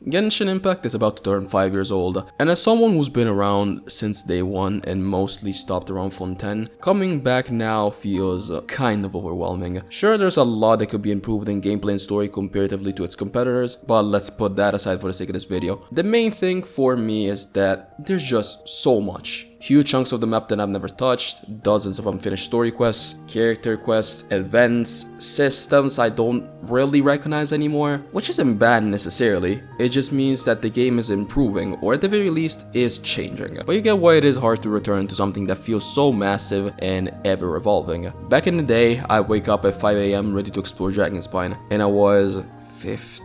Genshin Impact is about to turn 5 years old, and as someone who's been around since day 1 and mostly stopped around Phone 10, coming back now feels kind of overwhelming. Sure, there's a lot that could be improved in gameplay and story comparatively to its competitors, but let's put that aside for the sake of this video. The main thing for me is that there's just so much. Huge chunks of the map that I've never touched, dozens of unfinished story quests, character quests, events, systems I don't really recognize anymore, which isn't bad necessarily, it just means that the game is improving, or at the very least is changing. But you get why it is hard to return to something that feels so massive and ever evolving. Back in the day, I wake up at 5 AM ready to explore Dragonspine, and I was 15?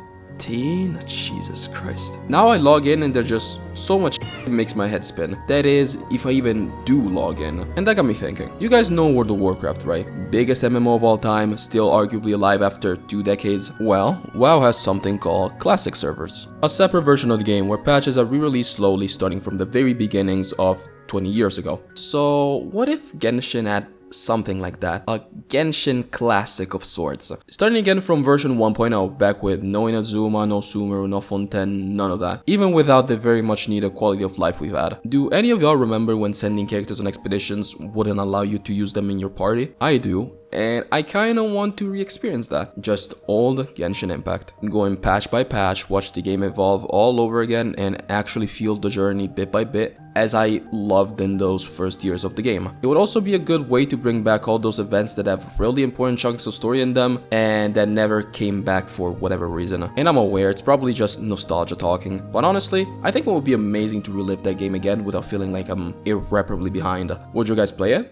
Jesus Christ. Now I log in and there's just so much that makes my head spin. That is, if I even do log in. And that got me thinking. You guys know World of Warcraft, right? Biggest MMO of all time, still arguably alive after 2 decades. Well, WoW has something called classic servers. A separate version of the game where patches are re-released slowly starting from the very beginnings of 20 years ago. So what if Genshin had something like that, a Genshin classic of sorts. Starting again from version 1.0, back with no Inazuma, no Sumeru, no Fontaine, none of that. Even without the very much needed quality of life we've had. Do any of y'all remember when sending characters on expeditions wouldn't allow you to use them in your party? I do. And I kinda want to re-experience that. Just old Genshin Impact. Going patch by patch, watch the game evolve all over again and actually feel the journey bit by bit as I loved in those first years of the game. It would also be a good way to bring back all those events that have really important chunks of story in them and that never came back for whatever reason. And I'm aware it's probably just nostalgia talking, but honestly, I think it would be amazing to relive that game again without feeling like I'm irreparably behind. Would you guys play it?